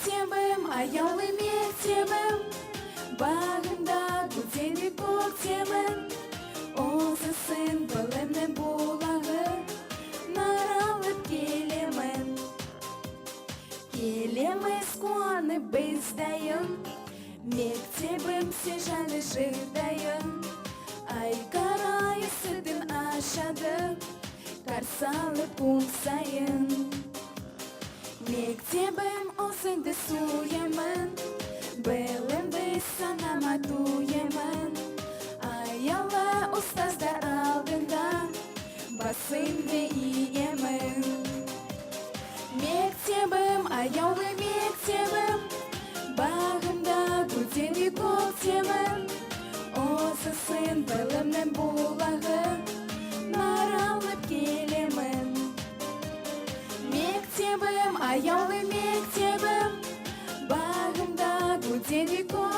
мектебім, аяулы мектебім, бағымда гүлденді көктемін. Осы сын білімнің бұлағы, наралып келемін. Келеміз қуанып біздайын, мектебім сен жайлы жырдайын. Ай қарайы сүтін ашады, қарсалып күн сайын. Мектебім осыңды сүйемін, білімді санама туемін. Аялы ұстаздар алдында басымды иемін. Мектебім, аяулы мектебім, бағымда гүлденді көктемін. Осы сын білімнің бұлағы, наралып келемін. Мектебім, аяулы мектебім, бағымда гүлденді көктемін.